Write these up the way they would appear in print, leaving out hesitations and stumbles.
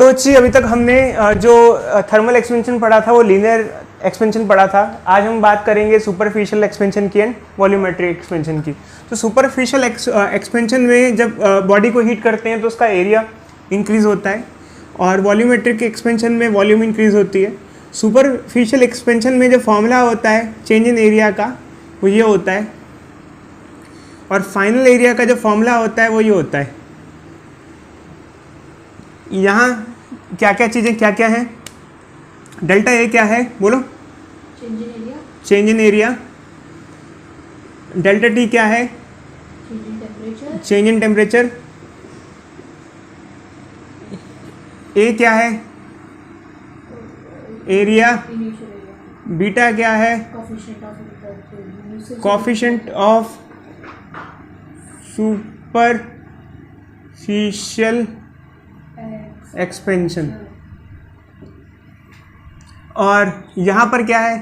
तो जी अभी तक हमने जो थर्मल एक्सपेंशन पढ़ा था वो लीनियर एक्सपेंशन पढ़ा था। आज हम बात करेंगे सुपरफिशियल एक्सपेंशन की एंड वॉल्यूमेट्रिक एक्सपेंशन की। तो सुपरफिशियल एक्सपेंशन में जब बॉडी को हीट करते हैं तो उसका एरिया इंक्रीज़ होता है और वॉल्यूमेट्रिक एक्सपेंशन में वॉल्यूम इंक्रीज़ होती है। सुपरफिशियल एक्सपेंशन में जो फॉर्मूला होता है चेंज इन एरिया का वो ये होता है और फाइनल एरिया का जो फॉर्मूला होता है वो ये होता है। यहाँ क्या क्या चीज़ें क्या क्या हैं? डेल्टा ए क्या है बोलो? Change in area. Delta T क्या है? Change in temperature. ए क्या है? एरिया। बीटा क्या है? Coefficient of superficial expansion. और यहाँ पर क्या है?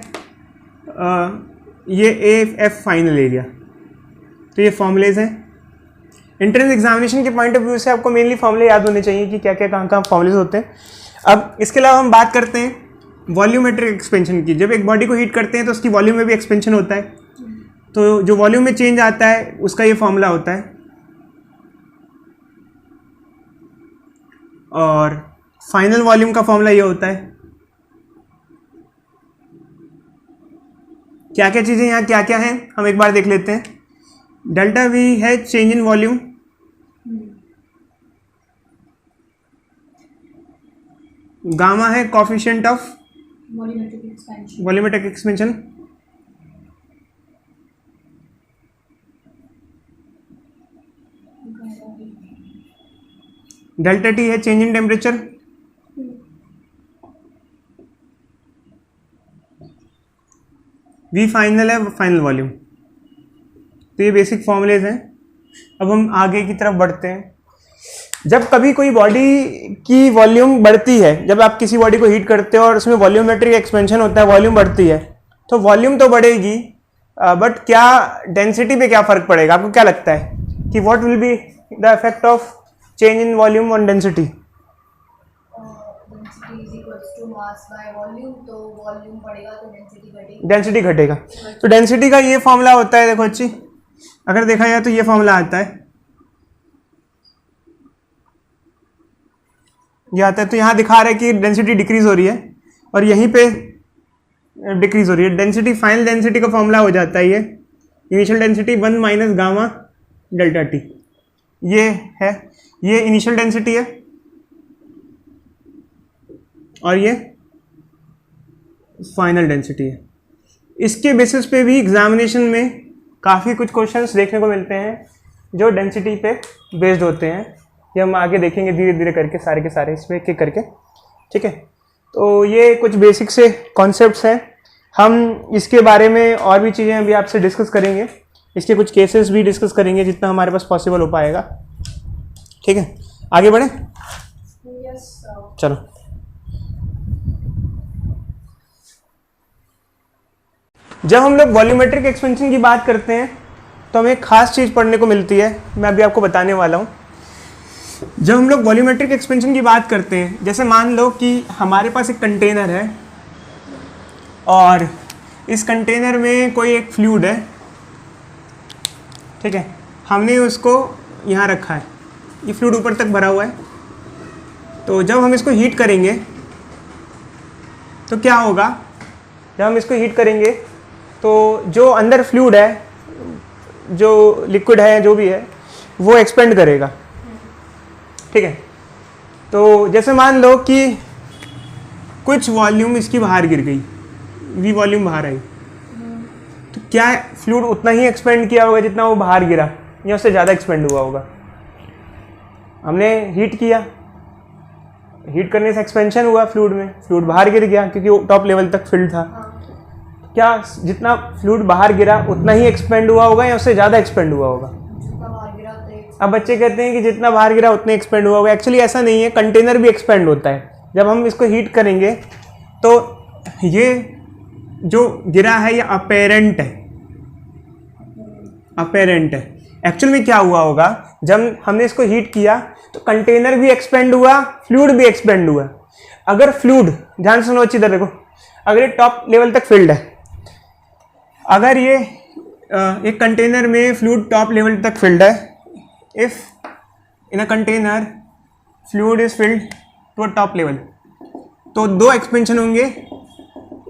ये ए एफ फाइनल एरिया। तो ये फॉर्मूलेज हैं। एंट्रेंस एग्जामिनेशन के पॉइंट ऑफ व्यू से आपको मेनली फॉर्मूले याद होने चाहिए कि क्या क्या कहाँ फॉर्मूलेज होते हैं। अब इसके अलावा हम बात करते हैं वॉल्यूमेट्रिक एक्सपेंशन की। जब एक बॉडी को हीट करते हैं तो उसकी वॉल्यूम में भी एक्सपेंशन होता है। तो जो वॉल्यूम में चेंज आता है उसका ये फॉर्मूला होता है। और फाइनल वॉल्यूम का फॉर्मूला ये होता है। क्या क्या चीज़ें यहाँ क्या क्या हैं हम एक बार देख लेते हैं। डेल्टा वी है चेंज इन वॉल्यूम, गामा है coefficient of volumetric expansion, delta T है change in temperature, V final है फाइनल वॉल्यूम। तो ये बेसिक फॉर्मूलेज हैं। अब हम आगे की तरफ बढ़ते हैं। जब कभी कोई बॉडी की वॉल्यूम बढ़ती है, जब आप किसी बॉडी को हीट करते हो और उसमें वॉल्यूमेट्रिक एक्सपेंशन होता है, वॉल्यूम बढ़ती है, तो वॉल्यूम तो बढ़ेगी बट क्या डेंसिटी पे क्या फ़र्क पड़ेगा? आपको क्या लगता है कि what will be the effect of change in volume on density? Density घटेगा। तो डेंसिटी का ये फॉर्मूला होता है, देखो अच्छी अगर देखा जाए तो ये फॉर्मूला आता है, ये आता है। तो यहाँ दिखा रहा है कि डेंसिटी डिक्रीज हो रही है और यहीं पे डिक्रीज हो रही है। डेंसिटी फाइनल डेंसिटी का फॉर्मूला हो जाता है ये initial density 1 minus gamma delta T. ये है, ये इनिशियल डेंसिटी है और ये फाइनल डेंसिटी है। इसके बेसिस पे भी एग्जामिनेशन में काफ़ी कुछ क्वेश्चंस देखने को मिलते हैं जो डेंसिटी पे बेस्ड होते हैं। ये हम आगे देखेंगे धीरे धीरे करके सारे के सारे इसमें एक करके, ठीक है। तो ये कुछ बेसिक से कॉन्सेप्ट्स हैं। हम इसके बारे में और भी चीज़ें अभी आपसे डिस्कस करेंगे, इसके कुछ केसेस भी डिस्कस करेंगे जितना हमारे पास पॉसिबल हो पाएगा, ठीक है। आगे बढ़े? चलो। जब हम लोग वॉल्यूमेट्रिक एक्सपेंशन की बात करते हैं तो हमें एक खास चीज़ पढ़ने को मिलती है, मैं अभी आपको बताने वाला हूँ। जब हम लोग वॉल्यूमेट्रिक एक्सपेंशन की बात करते हैं, जैसे मान लो कि हमारे पास एक कंटेनर है और इस कंटेनर में कोई एक फ्लूइड है, ठीक है। हमने उसको यहाँ रखा है, ये फ्लूइड ऊपर तक भरा हुआ है। तो जब हम इसको हीट करेंगे तो क्या होगा? जब हम इसको हीट करेंगे तो जो अंदर फ्लूइड है, जो लिक्विड है, जो भी है, वो एक्सपेंड करेगा, ठीक है। तो जैसे मान लो कि कुछ वॉल्यूम इसकी बाहर गिर गई, वी वॉल्यूम बाहर आई, तो क्या फ्लूइड उतना ही एक्सपेंड किया होगा जितना वो बाहर गिरा या उससे ज़्यादा एक्सपेंड हुआ होगा? हमने हीट किया, हीट करने से एक्सपेंशन हुआ फ्लूइड में, फ्लूइड बाहर गिर गया क्योंकि वो टॉप लेवल तक फिल्ड था। क्या जितना फ्लूइड बाहर गिरा उतना ही एक्सपेंड हुआ होगा या उससे ज़्यादा एक्सपेंड हुआ होगा? अब बच्चे कहते हैं कि जितना बाहर गिरा उतना एक्सपेंड हुआ होगा। एक्चुअली ऐसा नहीं है, कंटेनर भी एक्सपेंड होता है। जब हम इसको हीट करेंगे तो ये जो गिरा है ये अपेरेंट है, अपेरेंट है। एक्चुअल में क्या हुआ होगा, जब हमने इसको हीट किया तो कंटेनर भी एक्सपेंड हुआ, फ्लूइड भी एक्सपेंड हुआ। अगर फ्लूइड, ध्यान सुनो अच्छी तरह देखो, अगर ये टॉप लेवल तक फिल्ड है, अगर ये एक कंटेनर में फ्लूइड टॉप लेवल तक फिल्ड है, if in a container fluid is filled to a top level, तो दो एक्सपेंशन होंगे,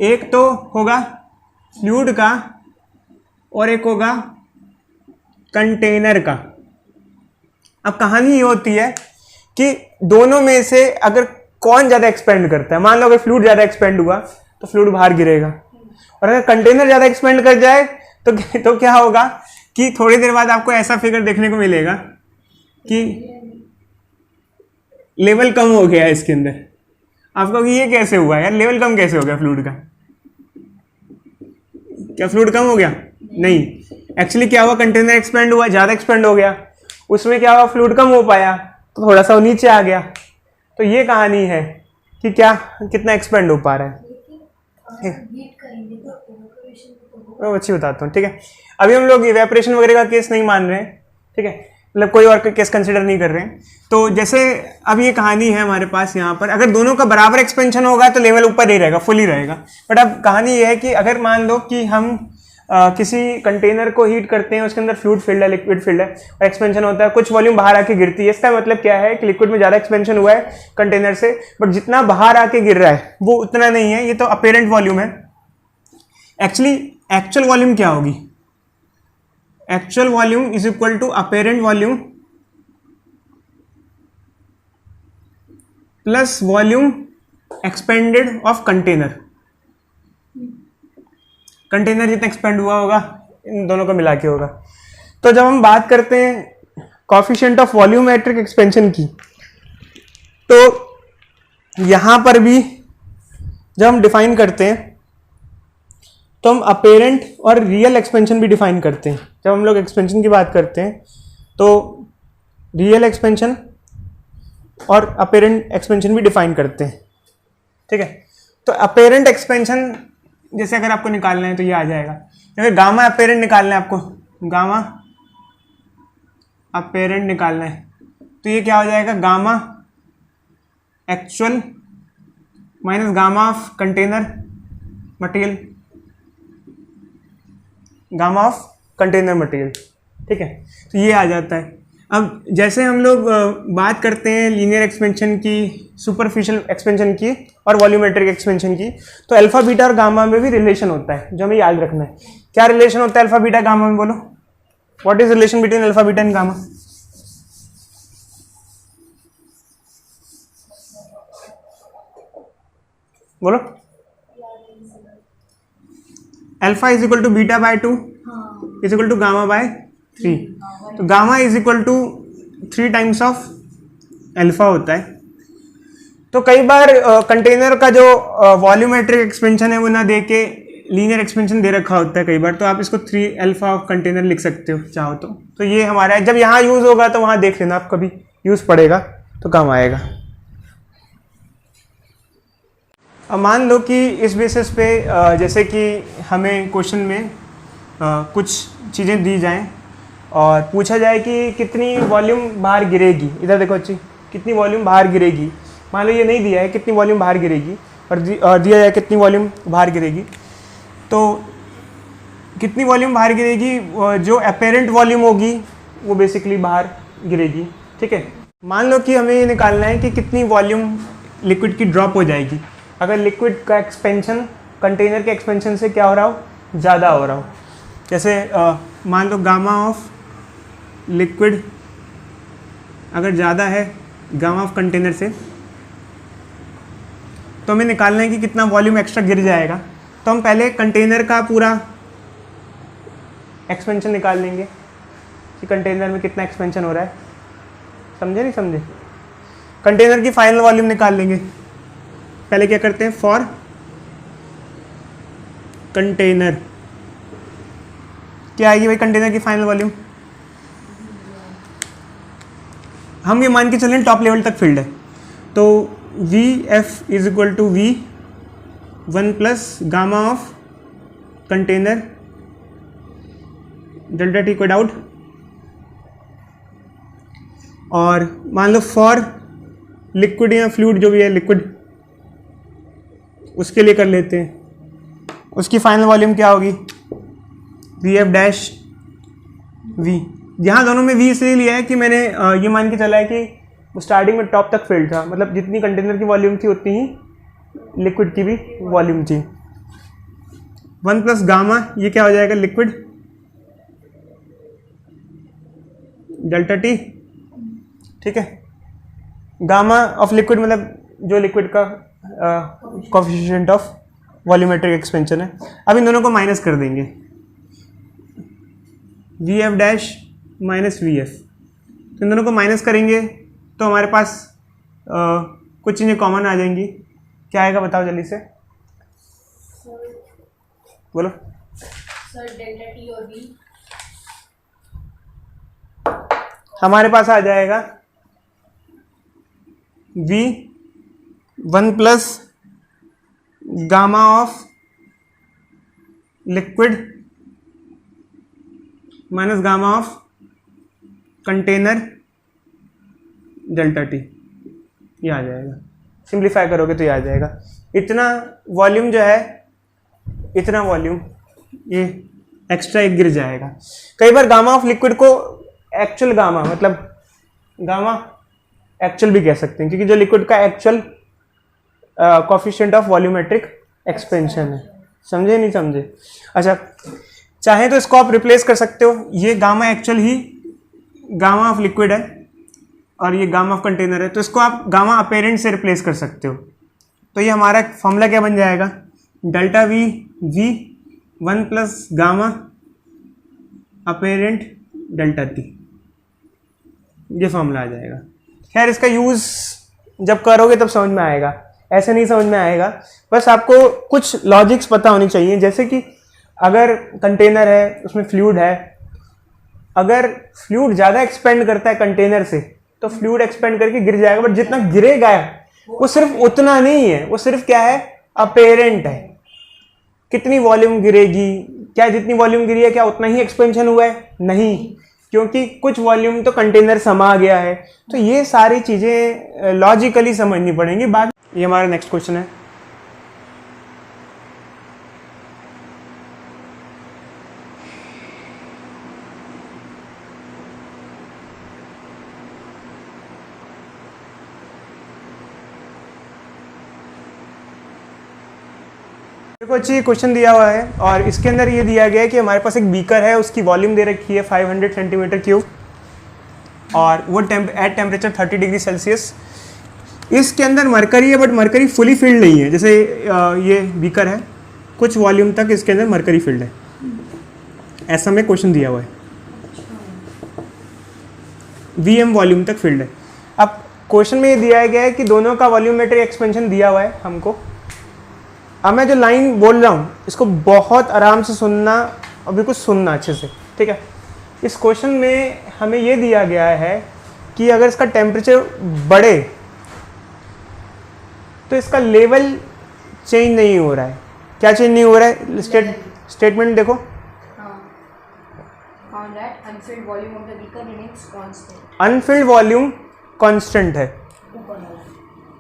एक तो होगा फ्लूइड का और एक होगा कंटेनर का। अब कहानी ये होती है कि दोनों में से अगर कौन ज़्यादा एक्सपेंड करता है, मान लो अगर फ्लूइड ज़्यादा एक्सपेंड हुआ तो फ्लूइड बाहर गिरेगा, और अगर कंटेनर ज़्यादा एक्सपेंड कर जाए तो क्या होगा कि थोड़ी देर बाद आपको ऐसा फिगर देखने को मिलेगा कि लेवल कम हो गया है इसके अंदर। आप कहोगे ये कैसे हुआ यार, लेवल कम कैसे हो गया फ्लूइड का? क्या फ्लूइड कम हो गया? नहीं, एक्चुअली क्या हुआ, कंटेनर एक्सपेंड हुआ, ज़्यादा एक्सपेंड हो गया, उसमें क्या हुआ, फ्लूइड कम हो पाया तो थोड़ा सा नीचे आ गया। तो ये कहानी है कि क्या कितना एक्सपेंड हो पा रहा है। मैं अच्छी बताता हूँ, ठीक है। अभी हम लोग इवेपोरेशन वगैरह का केस नहीं मान रहे हैं, ठीक है, मतलब कोई और केस कंसिडर नहीं कर रहे हैं। तो जैसे अब ये कहानी है हमारे पास यहाँ पर, अगर दोनों का बराबर एक्सपेंशन होगा तो लेवल ऊपर ही रहेगा, फुल ही रहेगा। बट अब कहानी ये है कि अगर मान लो कि हम किसी कंटेनर को हीट करते हैं, उसके अंदर फ्लूइड फिल्ड है, लिक्विड फिल्ड है, और एक्सपेंशन होता है, कुछ वॉल्यूम बाहर आके गिरती है। इसका मतलब क्या है कि लिक्विड में ज़्यादा एक्सपेंशन हुआ है कंटेनर से, बट जितना बाहर आके गिर रहा है वो उतना नहीं है, ये तो अपेरेंट वॉल्यूम है। एक्चुअली एक्चुअल वॉल्यूम क्या होगी? Actual volume is equal to apparent volume plus volume expanded of container. Container जितना एक्सपेंड हुआ होगा इन दोनों को मिला के होगा। तो जब हम बात करते हैं कोएफिशिएंट ऑफ वॉल्यूमेट्रिक एक्सपेंशन की, तो यहां पर भी जब हम डिफाइन करते हैं तो हम अपेरेंट और रियल एक्सपेंशन भी डिफाइन करते हैं। जब हम लोग एक्सपेंशन की बात करते हैं तो रियल एक्सपेंशन और अपेरेंट एक्सपेंशन भी डिफाइन करते हैं, ठीक है। तो अपेरेंट एक्सपेंशन जैसे अगर आपको निकालना है तो ये आ जाएगा, अगर गामा अपेरेंट निकालना है आपको, गामा अपेरेंट निकालना है तो ये क्या हो जाएगा, gamma actual minus gamma of container material, gamma of container material, ठीक है। तो ये आ जाता है। अब जैसे हम लोग बात करते हैं लीनियर एक्सपेंशन की, सुपरफिशियल एक्सपेंशन की और वॉल्यूमेट्रिक एक्सपेंशन की, तो अल्फा बीटा और गामा में भी रिलेशन होता है, जो हमें याद रखना है। क्या रिलेशन होता है अल्फा बीटा गामा में, बोलो what is relation between alpha beta and gamma? बोलो। Alpha is equal to beta by 2 is equal to gamma by 3। तो gamma is equal to 3 times of alpha होता है। तो कई बार कंटेनर का जो वॉल्यूमेट्रिक एक्सपेंशन है वो ना दे के लीनियर एक्सपेंशन दे रखा होता है कई बार, तो आप इसको 3 अल्फा ऑफ कंटेनर लिख सकते हो चाहो तो ये हमारा है। जब यहाँ यूज होगा तो वहाँ देख लेना, आप कभी यूज पड़ेगा तो काम आएगा। अब मान लो कि इस बेसिस पे जैसे कि हमें क्वेश्चन में कुछ चीज़ें दी जाएं और पूछा जाए कि कितनी वॉल्यूम बाहर गिरेगी, इधर देखो अच्छी, कितनी वॉल्यूम बाहर गिरेगी। मान लो ये नहीं दिया है कितनी वॉल्यूम बाहर गिरेगी, और दिया जाए कितनी वॉल्यूम बाहर गिरेगी, तो कितनी वॉल्यूम बाहर गिरेगी, जो अपेरेंट वॉल्यूम होगी वो बेसिकली बाहर गिरेगी, ठीक है। मान लो कि हमें ये निकालना है कि कितनी वॉल्यूम लिक्विड की ड्रॉप हो जाएगी अगर लिक्विड का एक्सपेंशन कंटेनर के एक्सपेंशन से क्या हो रहा हो, ज़्यादा हो रहा हो। जैसे मान लो गामा ऑफ लिक्विड अगर ज़्यादा है गामा ऑफ कंटेनर से, तो हमें निकालना है कि कितना वॉल्यूम एक्स्ट्रा गिर जाएगा। तो हम पहले कंटेनर का पूरा एक्सपेंशन निकाल लेंगे कि कंटेनर में कितना एक्सपेंशन हो रहा है, समझे नहीं समझे। कंटेनर की फाइनल वॉल्यूम निकाल लेंगे। पहले क्या करते हैं, फॉर कंटेनर क्या आएगी भाई कंटेनर की फाइनल वॉल्यूम, हम ये मान के चलें टॉप लेवल तक फील्ड है, तो V F is equal to V 1 plus gamma of container delta T, कोई डाउट। और मान लो फॉर लिक्विड या फ्लूइड जो भी है लिक्विड, उसके लिए कर लेते हैं। उसकी फाइनल वॉल्यूम क्या होगी, वी एफ डैश वी। यहाँ दोनों में वी इसलिए लिया है कि मैंने ये मान के चला है कि वो स्टार्टिंग में टॉप तक फिल्ड था, मतलब जितनी कंटेनर की वॉल्यूम थी उतनी ही लिक्विड की भी वॉल्यूम थी। 1 प्लस गामा, ये क्या हो जाएगा, लिक्विड डेल्टा टी, ठीक है। गामा ऑफ लिक्विड मतलब जो लिक्विड का कोएफिशिएंट ऑफ वॉल्यूमेट्रिक एक्सपेंशन है। अब इन दोनों को माइनस कर देंगे, V F dash minus V F. तो इन दोनों को माइनस करेंगे तो हमारे पास कुछ चीज़ें कॉमन आ जाएंगी। क्या आएगा बताओ जल्दी से, बोलो सर। डेल्टा टी और वी हमारे पास आ जाएगा v 1 plus gamma of liquid minus gamma of container delta T, ये आ जाएगा। सिंप्लीफाई करोगे तो ये आ जाएगा। इतना वॉल्यूम जो है, इतना वॉल्यूम ये एक्स्ट्रा एक गिर जाएगा। कई बार गामा ऑफ लिक्विड को एक्चुअल गामा, मतलब गामा एक्चुअल भी कह सकते हैं, क्योंकि जो लिक्विड का actual coefficient of volumetric expansion है। समझे नहीं समझे? अच्छा, चाहे तो इसको आप रिप्लेस कर सकते हो, ये gamma actual he gamma of liquid है और ये गामा ऑफ कंटेनर है, तो इसको आप गामा अपेरेंट से रिप्लेस कर सकते हो। तो ये हमारा फॉर्मूला क्या बन जाएगा, delta V V 1 plus gamma apparent delta T, ये फॉर्मूला आ जाएगा। खैर इसका यूज़ जब करोगे तब समझ में आएगा, ऐसे नहीं समझ में आएगा। बस आपको कुछ लॉजिक्स पता होनी चाहिए, जैसे कि अगर कंटेनर है उसमें फ्लूइड है, अगर फ्लूइड ज़्यादा एक्सपेंड करता है कंटेनर से तो फ्लूइड एक्सपेंड करके गिर जाएगा, बट जितना गिरेगा वो सिर्फ उतना नहीं है, वो सिर्फ क्या है, अपेरेंट है। कितनी वॉल्यूम गिरेगी, क्या जितनी वॉल्यूम गिरी है क्या उतना ही एक्सपेंशन हुआ है? नहीं, क्योंकि कुछ वॉल्यूम तो कंटेनर समा गया है। तो ये सारी चीज़ें लॉजिकली समझनी पड़ेंगी। बाकी ये हमारा नेक्स्ट क्वेश्चन है। देखो अच्छी क्वेश्चन दिया हुआ है और इसके अंदर ये दिया गया है कि हमारे पास एक बीकर है, उसकी वॉल्यूम दे रखी है 500 सेंटीमीटर क्यूब और वो एट टेम्परेचर 30 डिग्री सेल्सियस। इसके अंदर मरकरी है, बट मरकरी फुली फिल्ड नहीं है। जैसे ये बीकर है, कुछ वॉल्यूम तक इसके अंदर मरकरी फिल्ड है, ऐसा में क्वेश्चन दिया हुआ है। VM वॉल्यूम तक फिल्ड है। अब क्वेश्चन में ये दिया गया है कि दोनों का वॉल्यूमेट्रिक एक्सपेंशन दिया हुआ है हमको। अब मैं जो लाइन बोल रहा हूँ इसको बहुत आराम से सुनना और बिल्कुल सुनना अच्छे से, ठीक है। इस क्वेश्चन में हमें ये दिया गया है कि अगर इसका टेम्परेचर बढ़े तो इसका लेवल चेंज नहीं हो रहा है। क्या चेंज नहीं हो रहा है? स्टेटमेंट देखो, अनफिल्ड वॉल्यूम कांस्टेंट है।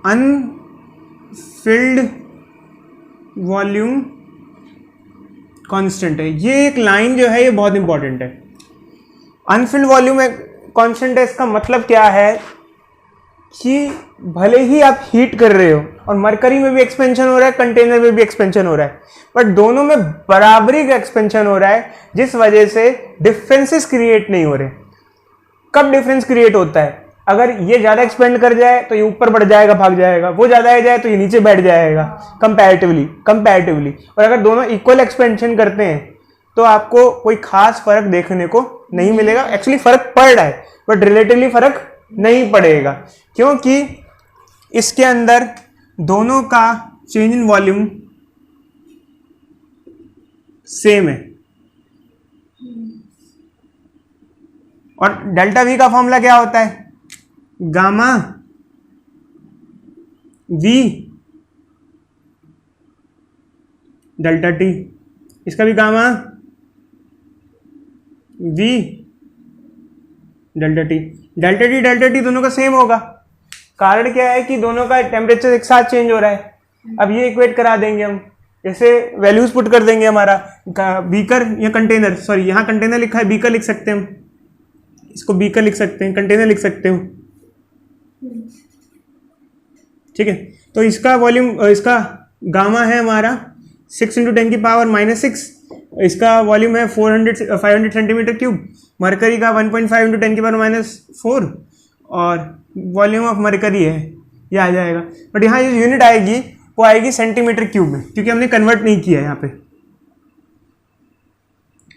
अनफिल्ड वॉल्यूम कांस्टेंट है। ये एक लाइन जो है ये बहुत इंपॉर्टेंट है। अनफिल्ड वॉल्यूम कांस्टेंट है, इसका मतलब क्या है कि भले ही आप हीट कर रहे हो और मरकरी में भी एक्सपेंशन हो रहा है, कंटेनर में भी एक्सपेंशन हो रहा है, बट दोनों में बराबरी का एक्सपेंशन हो रहा है, जिस वजह से डिफरेंसेस क्रिएट नहीं हो रहे। कब डिफरेंस क्रिएट होता है? अगर ये ज़्यादा एक्सपेंड कर जाए तो ये ऊपर बढ़ जाएगा, भाग जाएगा, वो ज़्यादा आ जाए तो ये नीचे बैठ जाएगा कंपैरेटिवली। और अगर दोनों इक्वल एक्सपेंशन करते हैं तो आपको कोई खास फर्क देखने को नहीं मिलेगा। एक्चुअली फर्क पड़ रहा है बट रिलेटिवली फर्क नहीं पड़ेगा, क्योंकि इसके अंदर दोनों का चेंज इन वॉल्यूम सेम है। और डेल्टा वी का फॉर्मूला क्या होता है? Gamma we delta T. इसका भी gamma we delta T. Delta T दोनों का सेम होगा। कारण क्या है कि दोनों का टेम्परेचर एक साथ चेंज हो रहा है। अब ये इक्वेट करा देंगे हम, जैसे वैल्यूज पुट कर देंगे हमारा बीकर या कंटेनर, सॉरी यहाँ कंटेनर लिखा है, बीकर लिख सकते हैं हम, इसको बीकर लिख सकते हैं, कंटेनर लिख सकते हो, ठीक है। तो इसका वॉल्यूम, इसका गामा है हमारा 6 × 10⁻⁻⁶, इसका वॉल्यूम है 500 सेंटीमीटर क्यूब। मरकरी का 1.5 × 10⁻⁻4 और वॉल्यूम ऑफ मरकरी है, ये आ जाएगा। बट यहाँ जो यूनिट आएगी वो आएगी सेंटीमीटर क्यूब में, क्योंकि हमने कन्वर्ट नहीं किया है यहाँ पे।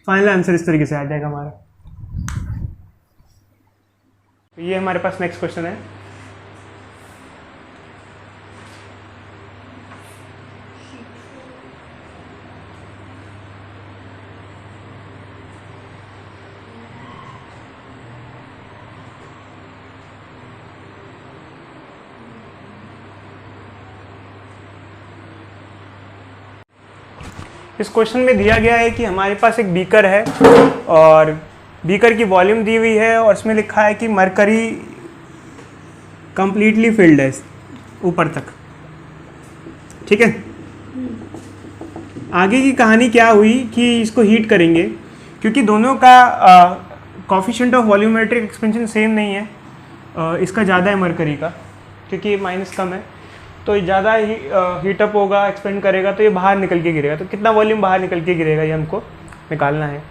फाइनल आंसर इस तरीके से आ जाएगा हमारा। तो ये हमारे पास नेक्स्ट क्वेश्चन है। इस क्वेश्चन में दिया गया है कि हमारे पास एक बीकर है और बीकर की वॉल्यूम दी हुई है और इसमें लिखा है कि मरकरी कंप्लीटली फिल्ड है ऊपर तक, ठीक है। आगे की कहानी क्या हुई कि इसको हीट करेंगे, क्योंकि दोनों का coefficient of volumetric expansion same नहीं है। इसका ज़्यादा है मरकरी का, क्योंकि माइनस कम है, तो ज़्यादा ही हीटअप होगा, एक्सपेंड करेगा, तो ये बाहर निकल के गिरेगा। तो कितना वॉल्यूम बाहर निकल के गिरेगा ये हमको निकालना है।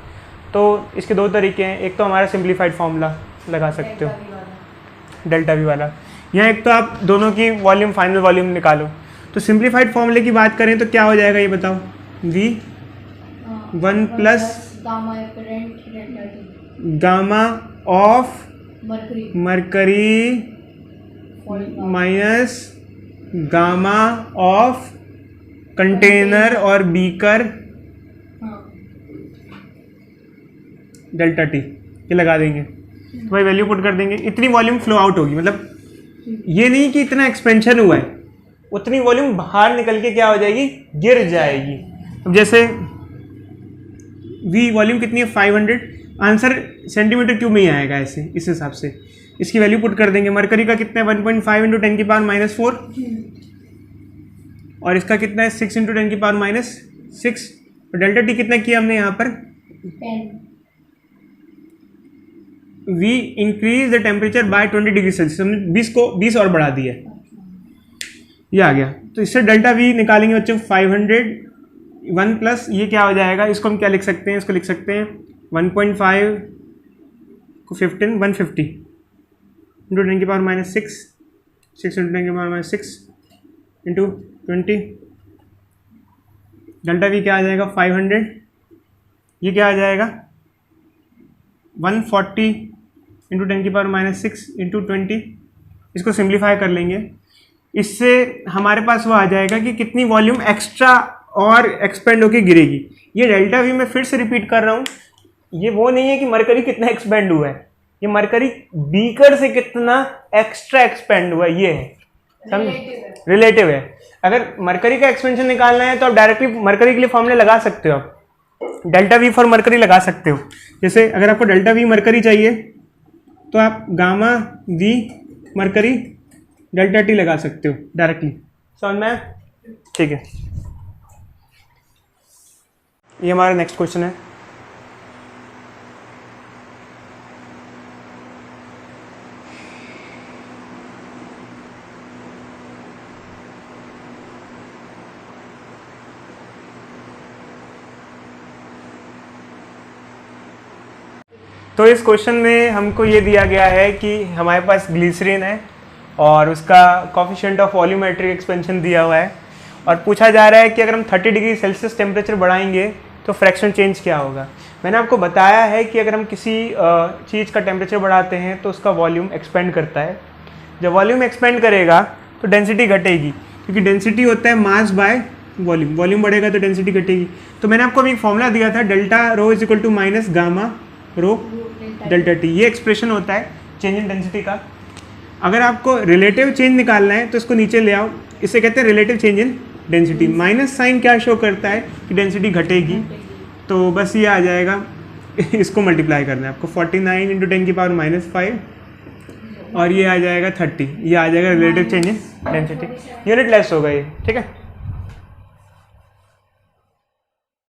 तो इसके दो तरीके हैं, एक तो हमारा सिंप्लीफाइड फार्मूला लगा सकते हो डेल्टा वी वाला, या एक तो आप दोनों की वॉल्यूम, फाइनल वॉल्यूम निकालो। तो सिंप्लीफाइड फार्मूले की बात करें तो क्या हो जाएगा ये बताओ। V 1 plus gamma of mercury minus gamma of container और बीकर डेल्टा टी, ये लगा देंगे। तो भाई वैल्यू पुट कर देंगे, इतनी वॉल्यूम फ्लो आउट होगी, मतलब ये नहीं कि इतना एक्सपेंशन हुआ है, उतनी वॉल्यूम बाहर निकल के क्या हो जाएगी, गिर जाएगी। अब जैसे V वॉल्यूम कितनी है 500, आंसर सेंटीमीटर क्यूब में ही आएगा ऐसे, इस हिसाब से इसकी वैल्यू पुट कर देंगे। मरकरी का कितना है 1.5 × 10⁻⁻4 और इसका कितना है 6 × 10⁻⁻6 और डेल्टा टी कितना किया हमने यहाँ पर 10। V increase the temperature by 20 degree Celsius, हमने 20 और बढ़ा दिया, ये आ गया। तो इससे डेल्टा V निकालेंगे बच्चों 500 1 प्लस ये क्या हो जाएगा, इसको हम क्या लिख सकते हैं, इसको लिख सकते हैं 1.5 को 15 150 × 10⁻⁻6 6 × 10⁻⁻6 इंटू 20, डेल्टा V क्या आ जाएगा 500, ये क्या आ जाएगा 140 × 10⁻⁻6 इंटू 20। इसको सिंप्लीफाई कर लेंगे, इससे हमारे पास वो आ जाएगा कि कितनी वॉल्यूम एक्स्ट्रा और एक्सपेंड होके गिरेगी। ये डेल्टा वी मैं फिर से रिपीट कर रहा हूँ, ये वो नहीं है कि मरकरी कितना एक्सपेंड हुआ है, ये मरकरी बीकर से कितना एक्स्ट्रा एक्सपेंड हुआ है, ये है, समझ, रिलेटिव है। अगर मरकरी का एक्सपेंशन निकालना है तो आप डायरेक्टली मरकरी के लिए फॉर्मूले लगा सकते हो, आप डेल्टा वी फॉर मरकरी लगा सकते हो। जैसे अगर आपको डेल्टा वी मरकरी चाहिए तो आप gamma V mercury delta T लगा सकते हो डायरेक्टली, समझ में, ठीक है। ये हमारा नेक्स्ट क्वेश्चन है। तो इस क्वेश्चन में हमको ये दिया गया है कि हमारे पास ग्लिसरीन है और उसका कोफिशिएंट ऑफ वॉल्यूमेट्रिक एक्सपेंशन दिया हुआ है और पूछा जा रहा है कि अगर हम 30 डिग्री सेल्सियस टेम्परेचर बढ़ाएंगे तो फ्रैक्शन चेंज क्या होगा। मैंने आपको बताया है कि अगर हम किसी चीज़ का टेम्परेचर बढ़ाते हैं तो उसका वॉल्यूम एक्सपेंड करता है। जब वॉल्यूम एक्सपेंड करेगा तो डेंसिटी घटेगी, क्योंकि डेंसिटी होता है मास बाय वॉल्यूम, वॉल्यूम बढ़ेगा तो डेंसिटी घटेगी। तो मैंने आपको अभी एक फॉर्मूला दिया था, delta rho is equal to minus gamma rho delta T, ये एक्सप्रेशन होता है चेंज इन डेंसिटी का। अगर आपको रिलेटिव चेंज निकालना है तो इसको नीचे ले आओ, इसे कहते हैं relative change in density. Minus sign क्या शो करता है कि डेंसिटी घटेगी, तो बस ये आ जाएगा, इसको मल्टीप्लाई करना है आपको 49 × 10⁻⁻5 और ये आ जाएगा 30, ये आ जाएगा relative change in density, unit less होगा ये, ठीक है।